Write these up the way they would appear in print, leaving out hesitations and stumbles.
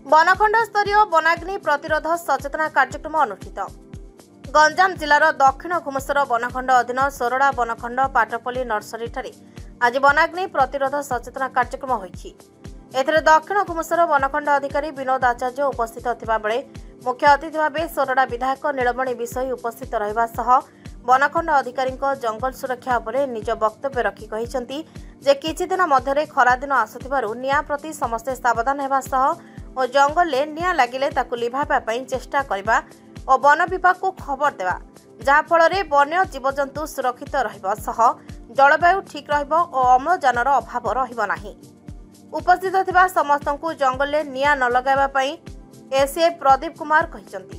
बनखंड स्तरीय वनाग्नि प्रतिरोध सचेतना कार्यक्रम अनुष्ठित। गंजाम जिलार दक्षिण घुमसर बनखंड अधीन सोरडा बनखंड पाटपल्ली नर्सरी ठारे आज वनाग्नि प्रतिरोध सचेतना कार्यक्रम होईछि। एथिरे दक्षिण घुमसर बनखंड अधिकारी विनोद आचार्य उपस्थित थिबा बेले मुख्य अतिथि भावे सोरडा विधायक नीलमणि विषय उपस्थित रहिबा सह बनखंड अधिकारी जंगल सुरक्षा उपरे निज वक्तव्य रखी कहिसेंति जे किछि दिन मध्यरे खरा दिन आसुथिबारु निया प्रति समस्ते सावधान हेबा सह और जंगल ले निया लागिले ताकु लिभाबा पई चेष्टा करबा और वन विभाग को खबर देवा जहाँ फल वन्य जीवजंतु सुरक्षित रहिबा सह जलवायु ठीक रहिबो और अम्लजानर अभाव रहिबो नाही। उपस्थित थिबा समस्तंकु जंगल ले निया न लगाबा पई एसए प्रदीप कुमार कहिसंती।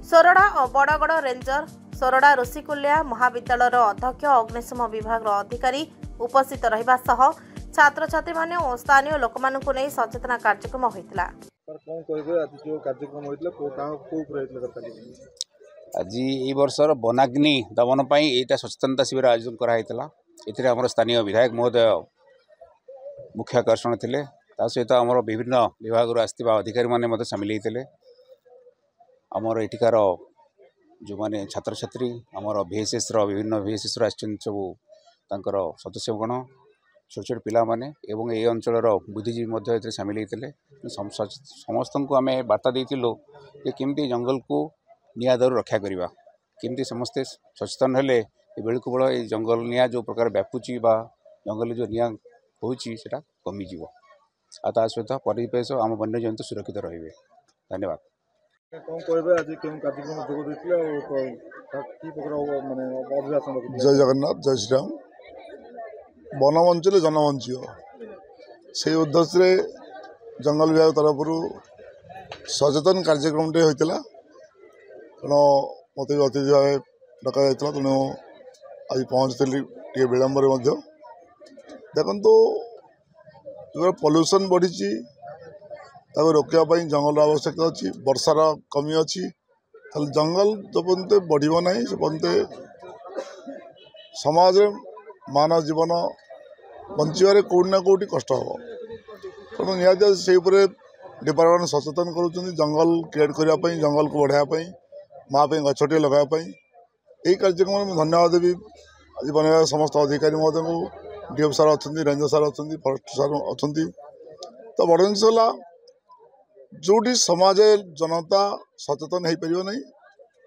सोरडा और बड़गड़ रेंजर सोरडा ऋषिकुल्या महाविद्यालयर अध्यक्ष अग्निशम विभाग अधिकारी उपस्थित रहिबा सह छात्र छात्री माने और स्थानीय लोक मानकु नै सचेतना कार्यक्रम होइतला। आज ए वर्षर वनाग्नि दमन पाई एटा सचेतनता शिविर आयोजन करा हैतला। एथिरे हमर स्थानीय विधायक महोदय मुख्य आकर्षण थिले। ता सहित हमर विभिन्न विभाग आस्थिबा अधिकारी माने मते शामिल हेतिले। हमर एठिकार जो माने छात्र छात्री हमर VSS रो विभिन्न VSS रो आछन सब तांकर सदस्यगण छोट छोट पिला माने एवं ए अंचलर बुद्धिजीवी मध्य एथिरे शामिल हेतिले। समस्त को आम बार्ता देइतिलो जे केमती जंगल को निया दारू रक्षा करवा केमती समस्ते सचेतन हेले बेलू बेल ये जंगल निया जो प्रकार व्यापुची बा जंगल जो निया होची सेटा कमी जीवो आ ता सहित परिवेश आम वन्य जंतु सुरक्षित रहिबे। धन्यवाद। जय जगन्नाथ, जय श्री राम। वन बंचले जन बंचियो से उद्देश्य जंगल विभाग तरफ सचेतन कार्यक्रम टे होता। तेणु मत अतिथि भाव डक जाता। तेणु आज पहुँचती टे विलंबर देखु जो पल्यूसन बढ़ी रोकने जंगल आवश्यकता अच्छी। वर्षार कमी अच्छी जंगल जो पर्यंत बढ़ ना से पर्यंत समाज मानव जीवन बचारे कौटी ना कौटी कष्ट हम। तेणु निहती से डिपार्टमेंट सचेतन कर जंगल क्रिएट करने जंगल को बढ़ावाई माँ गछटे लगाई यही कार्यक्रम में धन्यवाद देवी। आज वन विभाग समस्त अधिकारी महोदय को डीएफ सार अच्छा, रेंजर सार अच्छा, फरेस्ट सार अच्छा। तो बड़ जिन जोटी समाज जनता सचेतन हो पार ना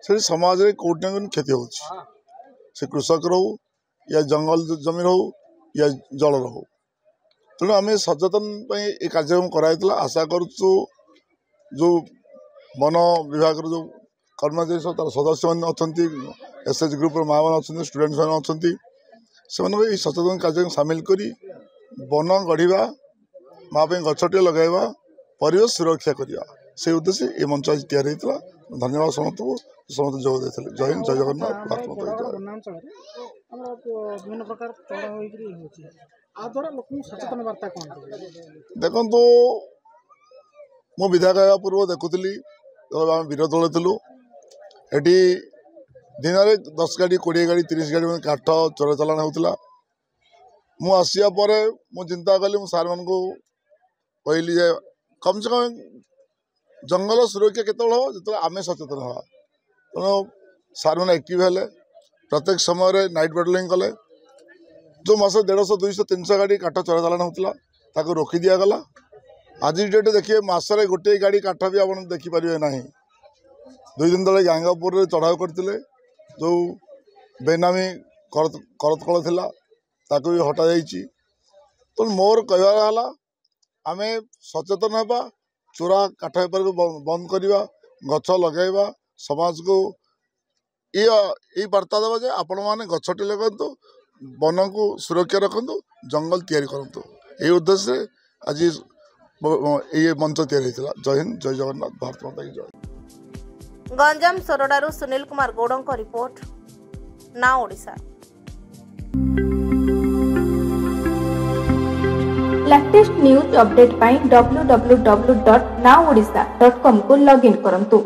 से समाज में कौटी ना कौटी क्षति हो कृषक रो या जंगल जमीन हो या जल हो। तेणु आम सचेतन ये कार्यक्रम कराइला। आशा करूँ जो वन विभाग जो कर्मचारी सब तार सदस्य मैंने अच्छा, एसएच ग्रुप माँ मैंने अच्छा, स्टूडेंट्स मैंने अच्छा, से सचेतन कार्यक्रम सामिल कर वन गढ़ा माँ गछटे लगाइबा परिवेश सुरक्षा करवा से उद्देश्य ये मंच आज तैयारी होता। धन्यवाद समस्त को समस्त जोग देते। जय हिंद, जय जगन्नाथ, भारत माता की। देखो मु विधायक आया पूर्व देखुली आम विरोध दल थी एटी दिन में 10 गाड़ी 20 गाड़ी 30 गाड़ी में काठ चोरा चलाण होता। मु आसिया पर मु चिंता कली मु सार मान को कहली जे कम से कम जंगल सुरक्षा केत हम जो आम सचेतन हाँ। तेणु सार मैंने एक्टिव हेले प्रत्येक समय नाइट पेट्रोलिंग कले। जो मास 150 200 300 गाड़ी काठ चोरा चलाण होता रोकी दिगला। आज डेट देखिए मसरे गोटे गाड़ी काठ भी आप देखिपारे ना। 2 दिन तले गांगापुर चढ़ाऊ करते जो बेनामी करत कल था भी हटा जाइए। तो मोर कहला आम सचेतन होगा चोरा काठ बेपार को बंद करवा गछ लगेगा समाज को ये वार्ता देवा जे आपण मैंने गछटे लगतु वन को सुरक्षा रखु जंगल तैयारी करूँ ये उद्देश्य आज ये मंच तैयारी होता। जय हिंद, जय जगन्नाथ, भारत माता की जय। गंजाम सोरडारू सुनील कुमार गौड़ को रिपोर्ट, ना ओडिशा। लेटेस्ट न्यूज अपडेट पाई www.naodisha.com को लॉगिन करंतु।